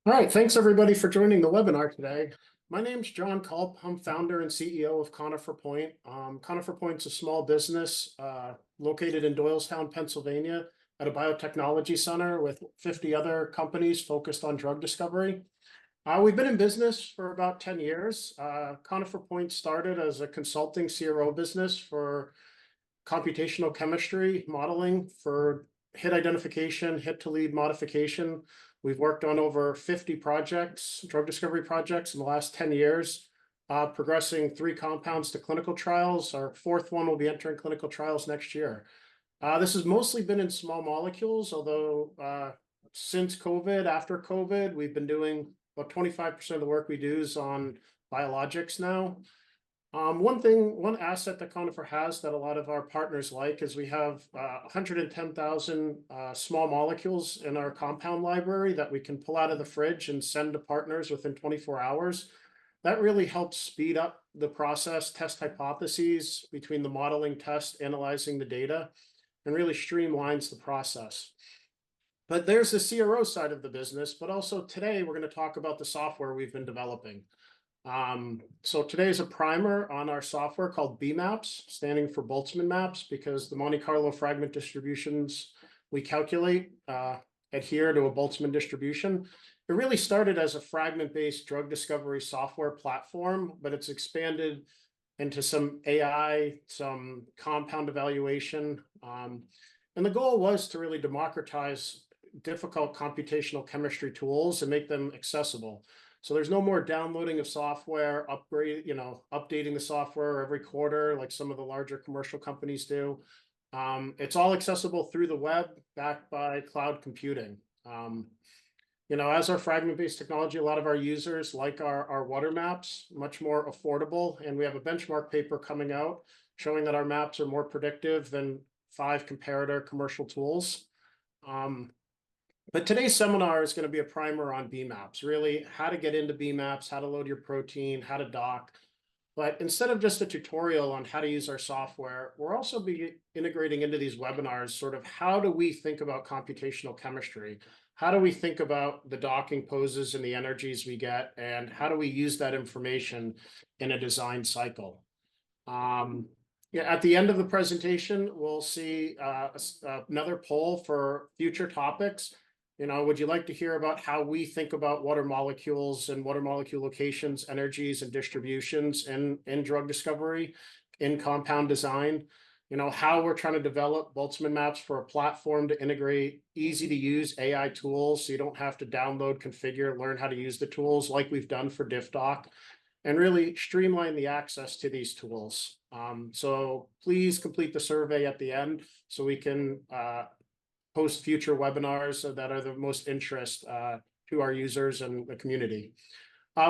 All right, thanks everybody for joining the webinar today. My name's John Culp. I'm founder and CEO of Conifer Point. Conifer Point's a small business located in Doylestown, Pennsylvania, at a biotechnology center with 50 other companies focused on drug discovery. We've been in business for about 10 years. Conifer Point started as a consulting CRO business for computational chemistry modeling for hit identification, hit to lead modification. We've worked on over 50 projects, drug discovery projects in the last 10 years, progressing 3 compounds to clinical trials. Our 4th one will be entering clinical trials next year. This has mostly been in small molecules, although since COVID, after COVID, we've been doing about 25% of the work we do is on biologics now. One asset that Conifer has that a lot of our partners like is we have 110,000 small molecules in our compound library that we can pull out of the fridge and send to partners within 24 hours. That really helps speed up the process, test hypotheses between the modeling, test, analyzing the data, and really streamlines the process. But there's the CRO side of the business, but also today we're going to talk about the software we've been developing. So today is a primer on our software called BMaps, standing for Boltzmann maps, because the Monte Carlo fragment distributions we calculate adhere to a Boltzmann distribution. It really started as a fragment-based drug discovery software platform, but it's expanded into some AI, some compound evaluation. And the goal was to really democratize difficult computational chemistry tools and make them accessible. So there's no more downloading of software, updating the software every quarter like some of the larger commercial companies do. It's all accessible through the web, backed by cloud computing. As our fragment-based technology, a lot of our users like our water maps, much more affordable. And we have a benchmark paper coming out showing that our maps are more predictive than 5 comparator commercial tools. But today's seminar is going to be a primer on BMaps, really how to get into BMaps, how to load your protein, how to dock. But instead of just a tutorial on how to use our software, we'll also be integrating into these webinars sort of how do we think about computational chemistry? How do we think about the docking poses and the energies we get? And how do we use that information in a design cycle? At the end of the presentation, we'll see another poll for future topics. Would you like to hear about how we think about water molecules and water molecule locations, energies, and distributions in drug discovery, in compound design? How we're trying to develop Boltzmann maps for a platform to integrate easy to use AI tools so you don't have to download, configure, learn how to use the tools like we've done for DiffDock, and really streamline the access to these tools. So please complete the survey at the end so we can post future webinars that are the most interest to our users and the community.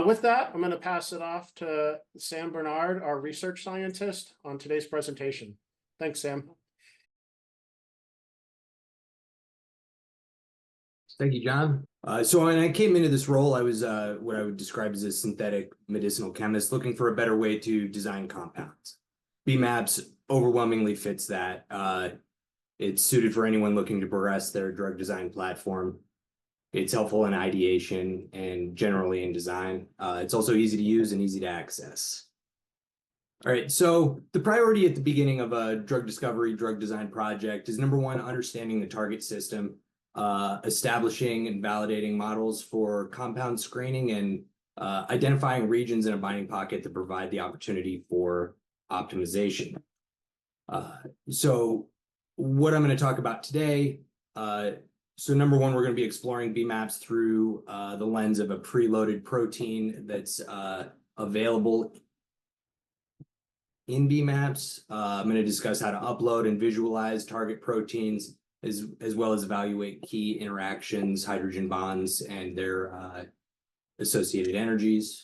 With that, I'm going to pass it off to Sam Bernard, our research scientist, on today's presentation. Thanks, Sam. Thank you, John. So when I came into this role, I was what I would describe as a synthetic medicinal chemist looking for a better way to design compounds. BMaps overwhelmingly fits that. It's suited for anyone looking to progress their drug design platform. It's helpful in ideation and generally in design. It's also easy to use and easy to access. All right, so the priority at the beginning of a drug discovery, drug design project is number 1, understanding the target system, establishing and validating models for compound screening, and identifying regions in a binding pocket that provide the opportunity for optimization. So what I'm going to talk about today, so number 1, we're going to be exploring BMaps through the lens of a preloaded protein that's available in BMaps. I'm going to discuss how to upload and visualize target proteins, as well as evaluate key interactions, hydrogen bonds, and their associated energies.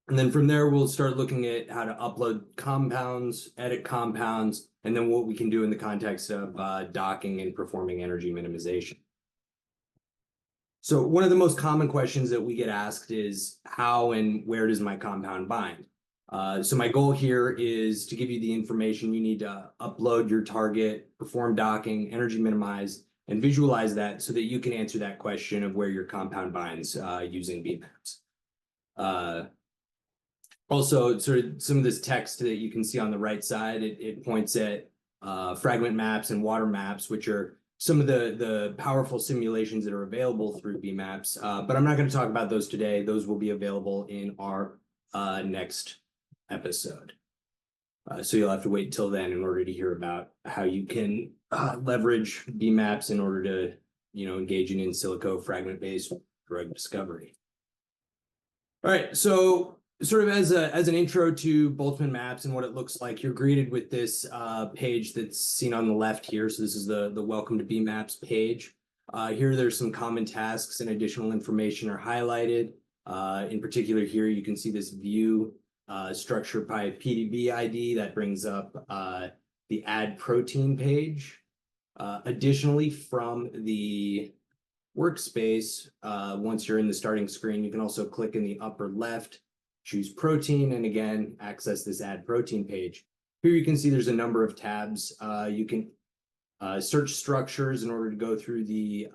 And then from there, we'll start looking at how to upload compounds, edit compounds, and then what we can do in the context of docking and performing energy minimization. So one of the most common questions that we get asked is, how and where does my compound bind? So my goal here is to give you the information you need to upload your target, perform docking, energy minimize, and visualize that so that you can answer that question of where your compound binds using BMaps. Also, sort of some of this text that you can see on the right side, it points at fragment maps and water maps, which are some of the powerful simulations that are available through BMaps. But I'm not going to talk about those today. Those will be available in our next episode. So you'll have to wait till then in order to hear about how you can leverage BMaps in order to, engage in silico fragment-based drug discovery. All right, so sort of as an intro to Boltzmann maps and what it looks like, you're greeted with this page that's seen on the left here. So this is the Welcome to BMaps page. Here there's some common tasks and additional information are highlighted. In particular here, you can see this view structure by PDB ID that brings up the add protein page. Additionally, from the workspace, once you're in the starting screen, you can also click in the upper left, choose protein, and again, access this add protein page. Here you can see there's a number of tabs. You can search structures in order to go through the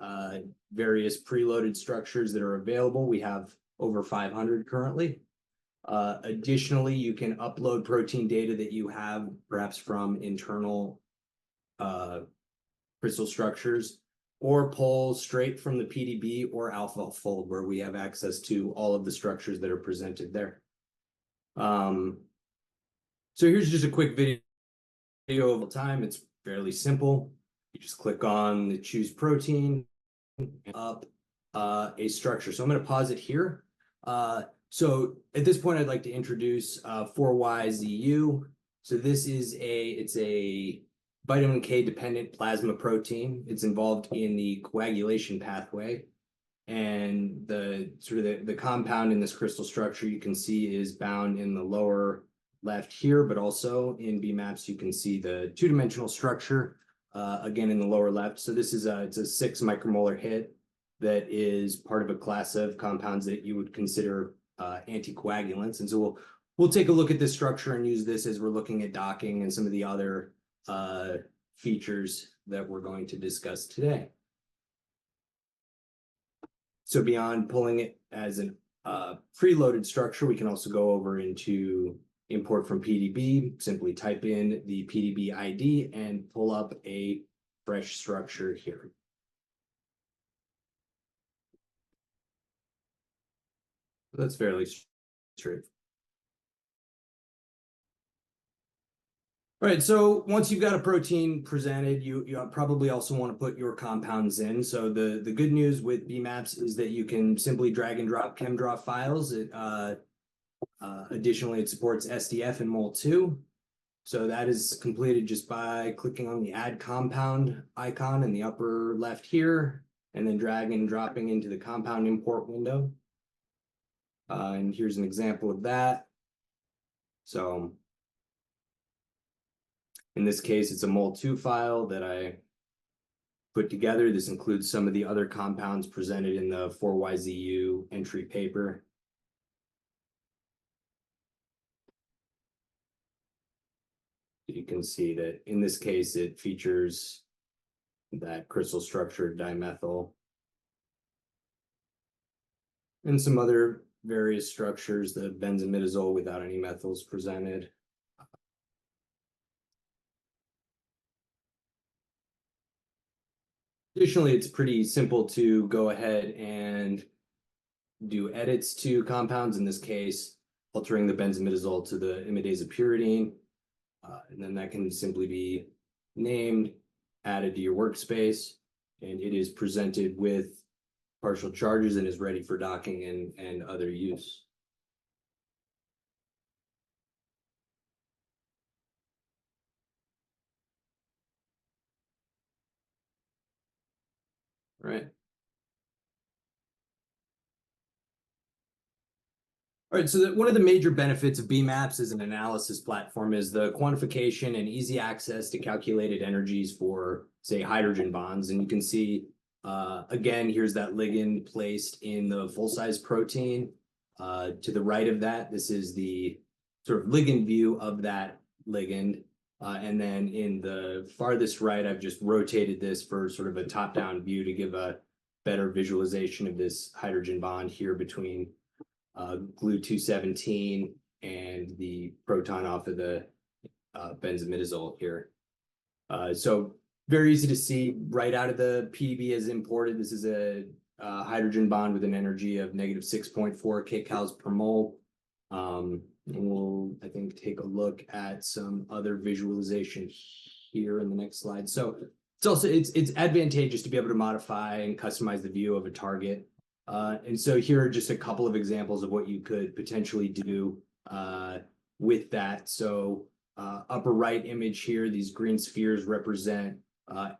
various preloaded structures that are available. We have over 500 currently. Additionally, you can upload protein data that you have perhaps from internal crystal structures, or pull straight from the PDB or AlphaFold, where we have access to all of the structures that are presented there. So here's just a quick video of time. It's fairly simple. You just click on the choose protein, up a structure. So I'm going to pause it here. So at this point, I'd like to introduce 4YZU. So this is it's a vitamin K dependent plasma protein. It's involved in the coagulation pathway. And the compound in this crystal structure you can see is bound in the lower left here, but also in BMaps you can see the two-dimensional structure again in the lower left. So this is it's a 6 micromolar hit that is part of a class of compounds that you would consider anticoagulants. And so we'll take a look at this structure and use this as we're looking at docking and some of the other features that we're going to discuss today. So beyond pulling it as an preloaded structure, we can also go over into import from PDB, simply type in the PDB ID and pull up a fresh structure here. That's fairly straightforward. All right, so once you've got a protein presented, you probably also want to put your compounds in. So the good news with BMaps is that you can simply drag and drop ChemDraw files. Additionally, it supports SDF and Mol2. So that is completed just by clicking on the Add Compound icon in the upper left here, and then dragging and dropping into the compound import window. And here's an example of that. So in this case, it's a Mol2 file that I put together. This includes some of the other compounds presented in the 4YZU entry paper. You can see that in this case, it features that crystal structure dimethyl and some other various structures, the benzimidazole without any methyls presented. Additionally, it's pretty simple to go ahead and do edits to compounds, in this case, altering the benzimidazole to the imidazopyridine. And then that can simply be named, added to your workspace, and it is presented with partial charges and is ready for docking and other use. Right. All right, so one of the major benefits of BMaps as an analysis platform is the quantification and easy access to calculated energies for, say, hydrogen bonds. And you can see, again, here's that ligand placed in the full-size protein. To the right of that, this is the sort of ligand view of that ligand. And then in the farthest right, I've just rotated this for sort of a top-down view to give a better visualization of this hydrogen bond here between glue 217 and the proton off of the benzimidazole here. So very easy to see right out of the PDB as imported. This is a hydrogen bond with an energy of negative 6.4 kcals per mole. And we'll, I think, take a look at some other visualization here in the next slide. So it's also it's advantageous to be able to modify and customize the view of a target. And so here are just a couple of examples of what you could potentially do with that. So upper right image here, these green spheres represent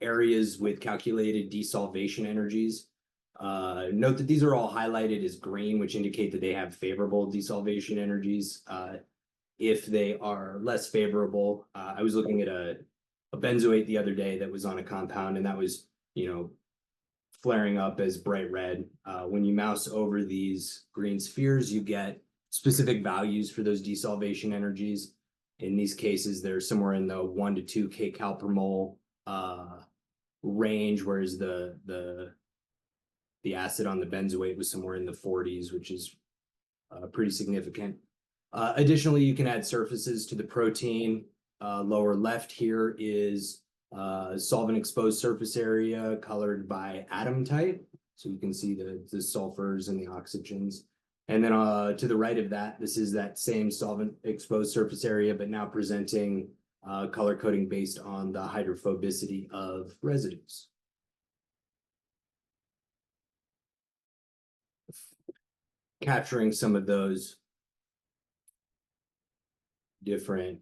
areas with calculated desolvation energies. Note that these are all highlighted as green, which indicate that they have favorable desolvation energies. If they are less favorable, I was looking at a benzoate the other day that was on a compound, and that was, flaring up as bright red. When you mouse over these green spheres, you get specific values for those desolvation energies. In these cases, they're somewhere in the 1 to 2 kcal per mole range, whereas the acid on the benzoate was somewhere in the 40s, which is pretty significant. Additionally, you can add surfaces to the protein. Lower left here is solvent exposed surface area colored by atom type. So you can see the sulfurs and the oxygens. And then to the right of that, this is that same solvent exposed surface area, but now presenting color coding based on the hydrophobicity of residues. Capturing some of those different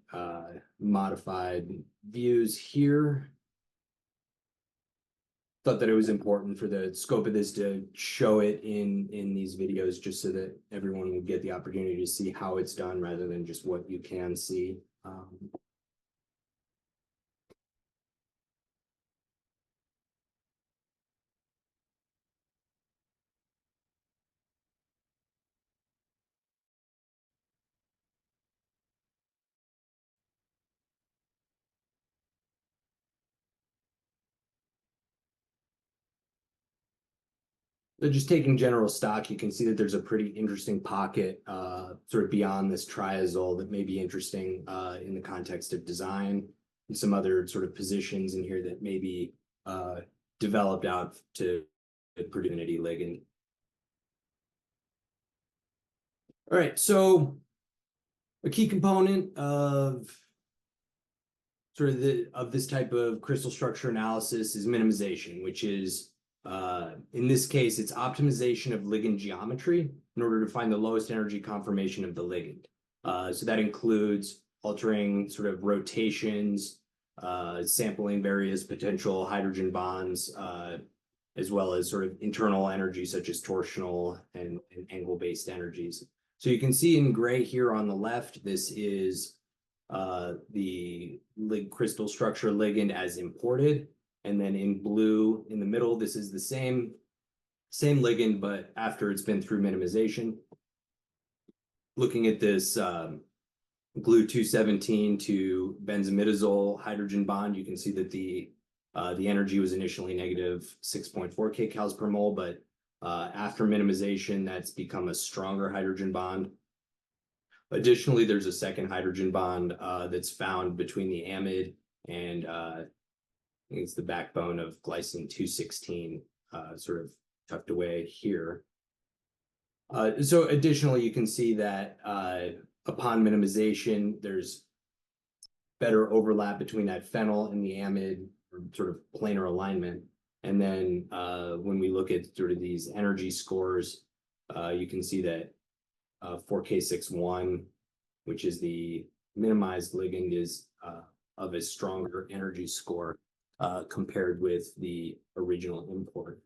modified views here. Thought that it was important for the scope of this to show it in these videos, just so that everyone would get the opportunity to see how it's done rather than just what you can see. So just taking general stock, you can see that there's a pretty interesting pocket sort of beyond this triazole that may be interesting in the context of design, and some other sort of positions in here that may be developed out to produce an affinity ligand. All right, so a key component of sort of this type of crystal structure analysis is minimization, which is in this case, it's optimization of ligand geometry in order to find the lowest energy conformation of the ligand. So that includes altering sort of rotations, sampling various potential hydrogen bonds, as well as sort of internal energy such as torsional and angle-based energies. So you can see in gray here on the left, this is the crystal structure ligand as imported. And then in blue in the middle, this is the same ligand, but after it's been through minimization. Looking at this glue 217 to benzimidazole hydrogen bond, you can see that the energy was initially negative 6.4 kcals per mole, but after minimization, that's become a stronger hydrogen bond. Additionally, there's a second hydrogen bond that's found between the amide and I think it's the backbone of glycine 216, sort of tucked away here. So additionally, you can see that upon minimization, there's better overlap between that phenyl and the amide, or sort of planar alignment. And then when we look at sort of these energy scores, you can see that 4K61, which is the minimized ligand, is of a stronger energy score compared with the original import.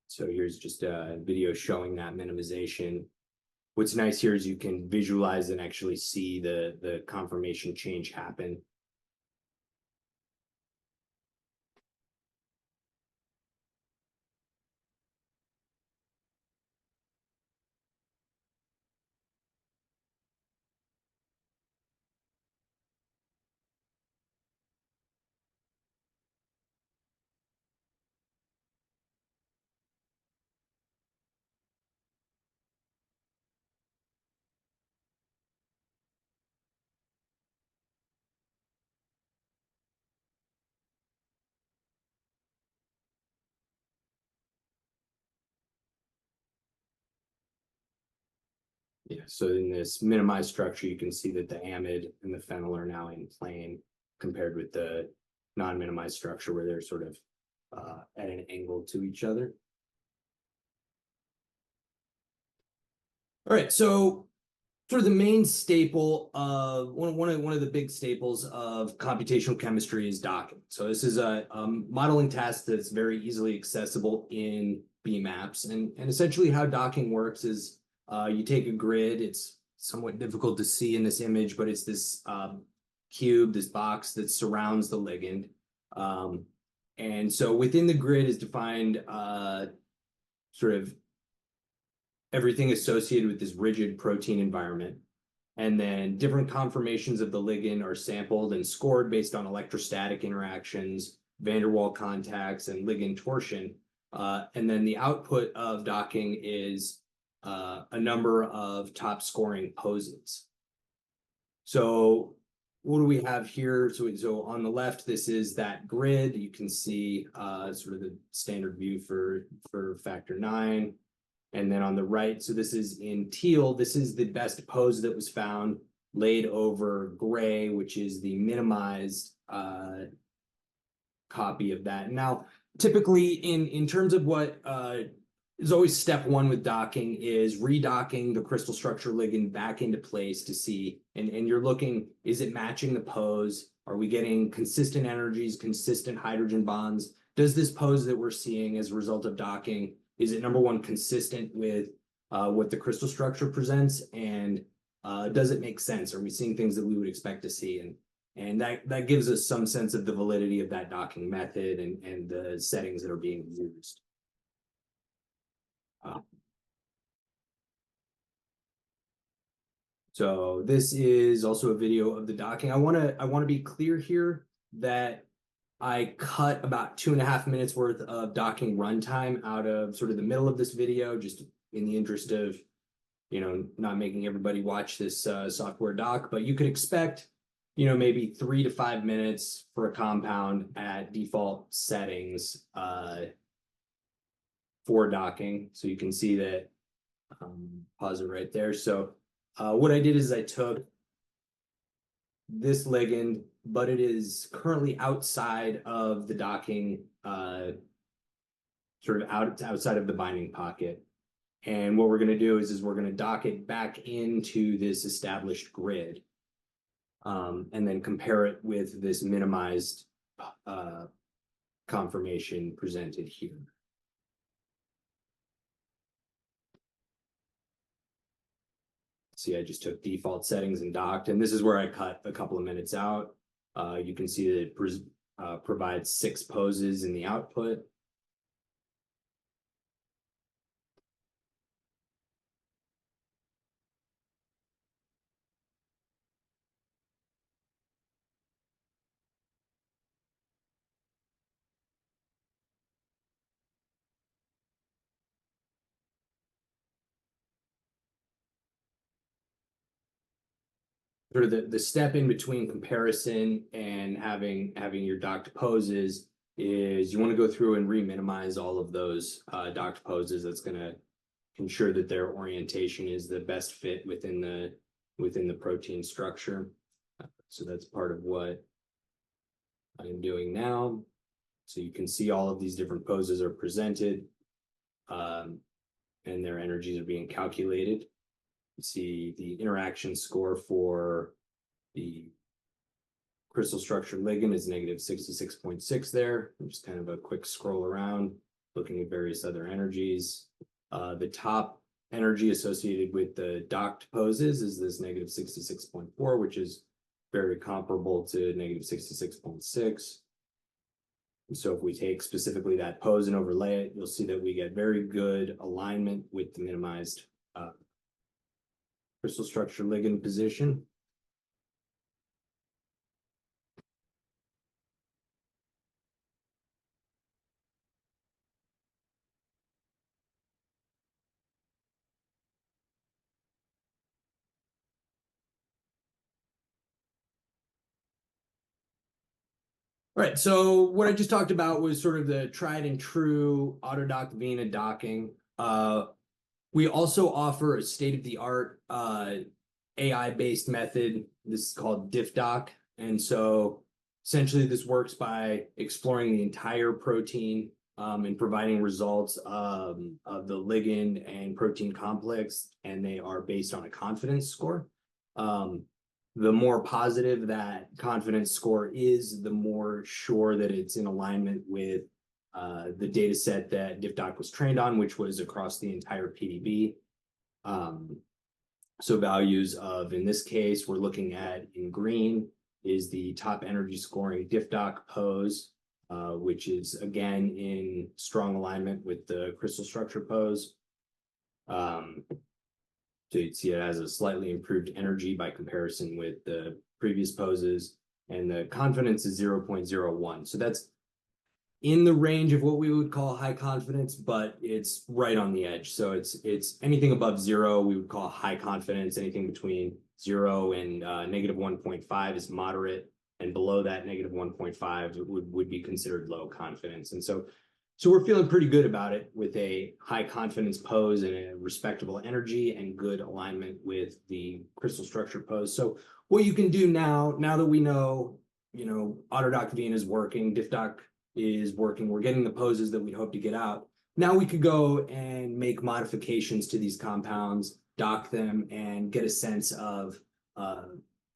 So here's just a video showing that minimization. What's nice here is you can visualize and actually see the conformation change happen. Yeah, so in this minimized structure, you can see that the amide and the phenyl are now in plane compared with the non-minimized structure where they're sort of at an angle to each other. All right, so sort of the main staple of one of the big staples of computational chemistry is docking. So this is a modeling task that's very easily accessible in BMaps, and essentially how docking works is you take a grid. It's somewhat difficult to see in this image, but it's this cube, this box that surrounds the ligand. And so within the grid is defined sort of everything associated with this rigid protein environment. And then different conformations of the ligand are sampled and scored based on electrostatic interactions, van der Waal contacts, and ligand torsion. And then the output of docking is a number of top scoring poses. So what do we have here? So on the left, this is that grid. You can see sort of the standard view for factor 9. And then on the right, so this is in teal, this is the best pose that was found laid over gray, which is the minimized copy of that. Now, typically in terms of what is always step one with docking is redocking the crystal structure ligand back into place to see, and you're looking, is it matching the pose? Are we getting consistent energies, consistent hydrogen bonds? Does this pose that we're seeing as a result of docking, is it number one, consistent with what the crystal structure presents? And does it make sense? Are we seeing things that we would expect to see? And that gives us some sense of the validity of that docking method and the settings that are being used. So this is also a video of the docking. I want to be clear here that I cut about 2.5 minutes worth of docking runtime out of sort of the middle of this video, just in the interest of, not making everybody watch this software doc, but you could expect, maybe 3 to 5 minutes for a compound at default settings for docking. So you can see that, pause it right there. So what I did is I took this ligand, but it is currently outside of the docking, sort of outside of the binding pocket. And what we're going to do is we're going to dock it back into this established grid, and then compare it with this minimized conformation presented here. See, I just took default settings and docked, and this is where I cut a couple of minutes out. You can see that it provides 6 poses in the output. Sort of the step in between comparison and having your docked poses is you want to go through and re-minimize all of those docked poses. That's going to ensure that their orientation is the best fit within the protein structure. So that's part of what I'm doing now. So you can see all of these different poses are presented, and their energies are being calculated. You see the interaction score for the crystal structure ligand is negative 66.6 there. Just kind of a quick scroll around, looking at various other energies. The top energy associated with the docked poses is this negative 66.4, which is very comparable to negative 66.6. So if we take specifically that pose and overlay it, you'll see that we get very good alignment with the minimized crystal structure ligand position. Right. So what I just talked about was sort of the tried and true autodock vena docking. We also offer a state-of-the-art AI-based method. This is called DiffDoc. And so essentially this works by exploring the entire protein and providing results of the ligand and protein complex, and they are based on a confidence score. The more positive that confidence score is, the more sure that it's in alignment with the data set that DiffDoc was trained on, which was across the entire PDB. So values of, in this case, we're looking at in green is the top energy scoring DiffDoc pose, which is again in strong alignment with the crystal structure pose. So you'd see it has a slightly improved energy by comparison with the previous poses, and the confidence is 0.01. So that's in the range of what we would call high confidence, but it's right on the edge. So it's anything above 0 we would call high confidence. Anything between 0 and negative 1.5 is moderate, and below that negative 1.5 would be considered low confidence. And so we're feeling pretty good about it with a high confidence pose and a respectable energy and good alignment with the crystal structure pose. So what you can do now that we know, AutoDoc Vein is working, DiffDoc is working, we're getting the poses that we hope to get out. Now we could go and make modifications to these compounds, dock them, and get a sense of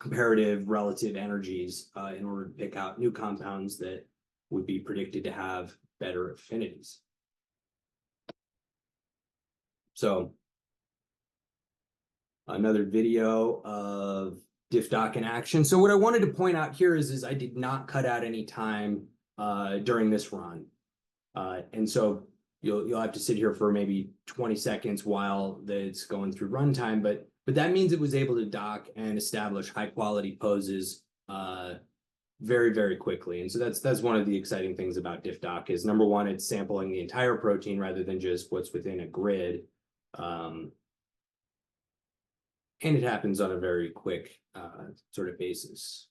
comparative relative energies in order to pick out new compounds that would be predicted to have better affinities. So another video of DiffDoc in action. So what I wanted to point out here is I did not cut out any time during this run. And so you'll have to sit here for maybe 20 seconds while it's going through runtime, but that means it was able to dock and establish high quality poses very, very quickly. And so that's one of the exciting things about DiffDoc is, number one, it's sampling the entire protein rather than just what's within a grid. And it happens on a very quick sort of basis.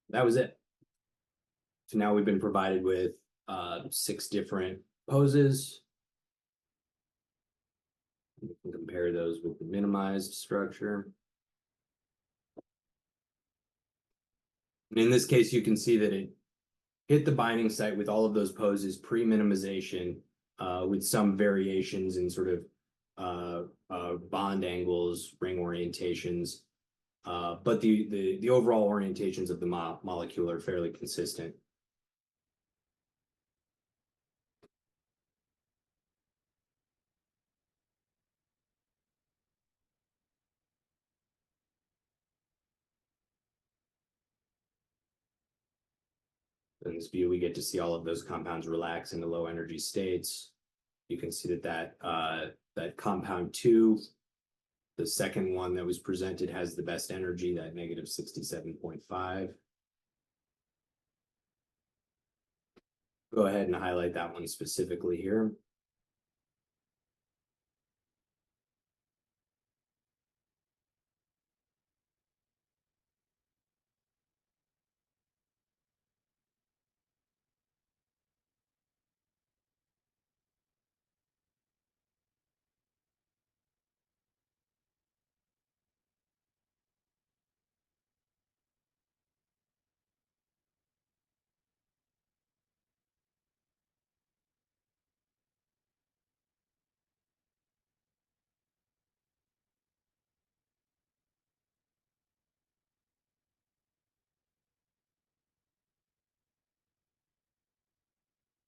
That was it. So now we've been provided with 6 different poses. We can compare those with the minimized structure. And in this case, you can see that it hit the binding site with all of those poses pre-minimization with some variations in sort of bond angles, ring orientations. But the overall orientations of the molecule are fairly consistent. In this view, we get to see all of those compounds relax into low energy states. You can see that compound 2, the second one that was presented, has the best energy, that negative 67.5. Go ahead and highlight that one specifically here.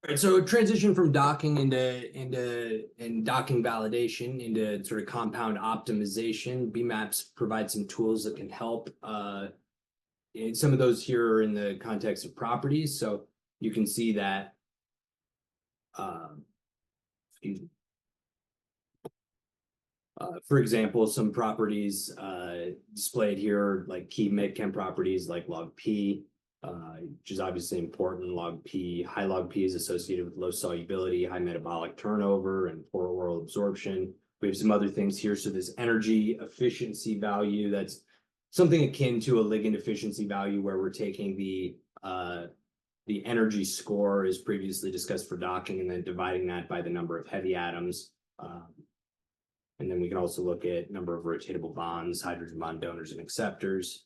Right, so transition from docking and docking validation into sort of compound optimization. BMaps provides some tools that can help. And some of those here are in the context of properties. So you can see that, for example, some properties displayed here, like key mid-chem properties like log P, which is obviously important. Log P, high log P is associated with low solubility, high metabolic turnover, and poor oral absorption. We have some other things here. So this energy efficiency value, that's something akin to a ligand efficiency value, where we're taking the energy score as previously discussed for docking, and then dividing that by the number of heavy atoms. And then we can also look at number of rotatable bonds, hydrogen bond donors and acceptors.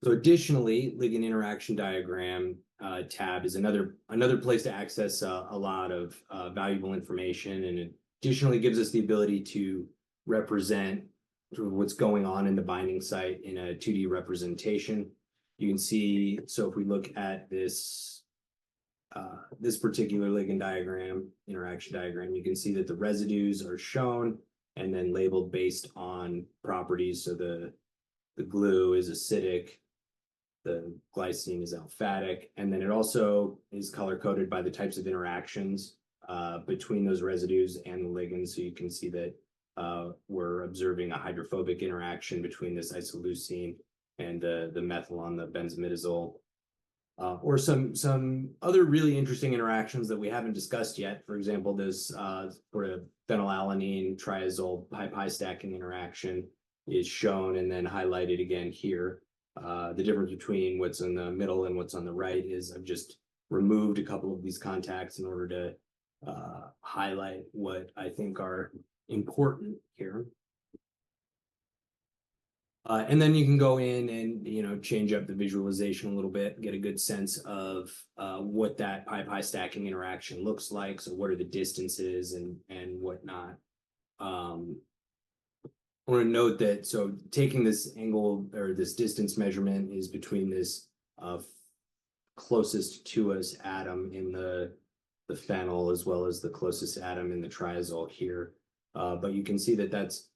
So additionally, ligand interaction diagram tab is another place to access a lot of valuable information, and it additionally gives us the ability to represent sort of what's going on in the binding site in a 2D representation. You can see, so if we look at this particular ligand diagram, interaction diagram, you can see that the residues are shown and then labeled based on properties. So the glue is acidic, the glycine is aliphatic, and then it also is color-coded by the types of interactions between those residues and the ligands. So you can see that we're observing a hydrophobic interaction between this isoleucine and the methyl on the benzimidazole. Or some other really interesting interactions that we haven't discussed yet. For example, this sort of phenylalanine triazole pi-pi stacking interaction is shown and then highlighted again here. The difference between what's in the middle and what's on the right is I've just removed a couple of these contacts in order to highlight what I think are important here. And then you can go in and change up the visualization a little bit, get a good sense of what that pi-pi stacking interaction looks like. So what are the distances and whatnot. I want to note that, so taking this angle or this distance measurement is between this closest to us atom in the phenyl, as well as the closest atom in the triazole here. But you can see that that's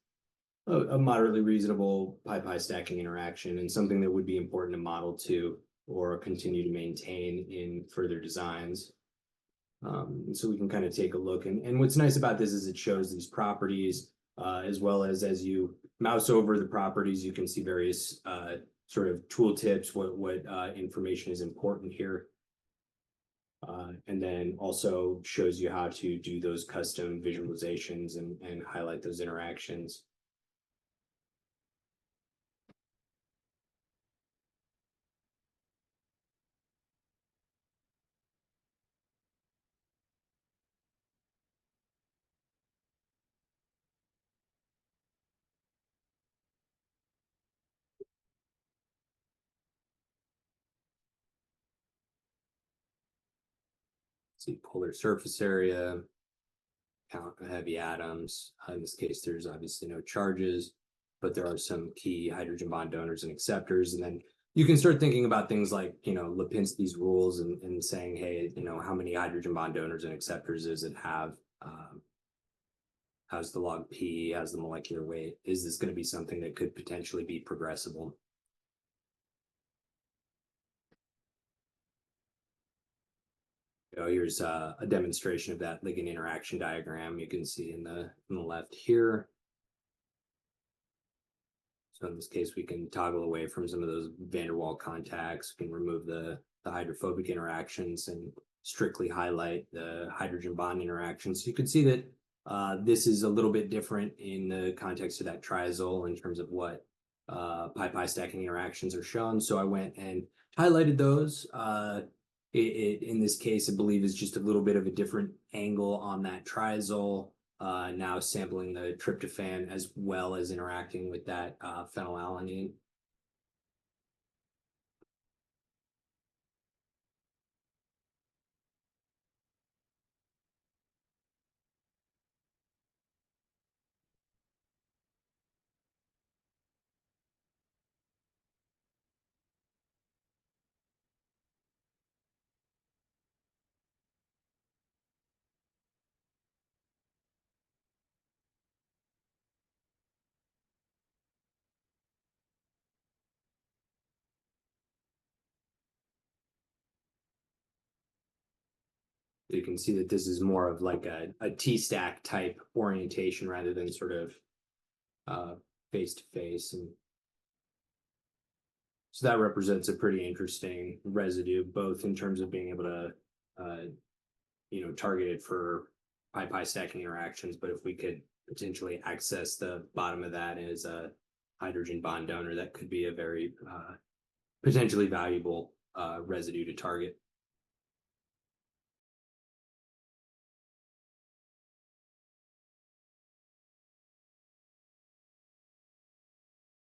a moderately reasonable pi-pi stacking interaction, and something that would be important to model to or continue to maintain in further designs. So we can kind of take a look, and what's nice about this is it shows these properties, as well as you mouse over the properties, you can see various sort of tooltips, what information is important here. And then also shows you how to do those custom visualizations and highlight those interactions. See polar surface area, count of heavy atoms. In this case, there's obviously no charges, but there are some key hydrogen bond donors and acceptors. And then you can start thinking about things like, Lipinski's rules and saying, hey, how many hydrogen bond donors and acceptors does it have? How's the log P? How's the molecular weight? Is this going to be something that could potentially be progressible? Here's a demonstration of that ligand interaction diagram. You can see in the left here. So in this case, we can toggle away from some of those van der Waal contacts. We can remove the hydrophobic interactions and strictly highlight the hydrogen bond interactions. So you can see that this is a little bit different in the context of that triazole in terms of what pi-pi stacking interactions are shown. So I went and highlighted those. In this case, I believe is just a little bit of a different angle on that triazole. Now sampling the tryptophan as well as interacting with that phenylalanine. You can see that this is more of like a T-stack type orientation rather than sort of face-to-face. And so that represents a pretty interesting residue, both in terms of being able to, target it for pi stacking interactions, but if we could potentially access the bottom of that as a hydrogen bond donor, that could be a very potentially valuable residue to target.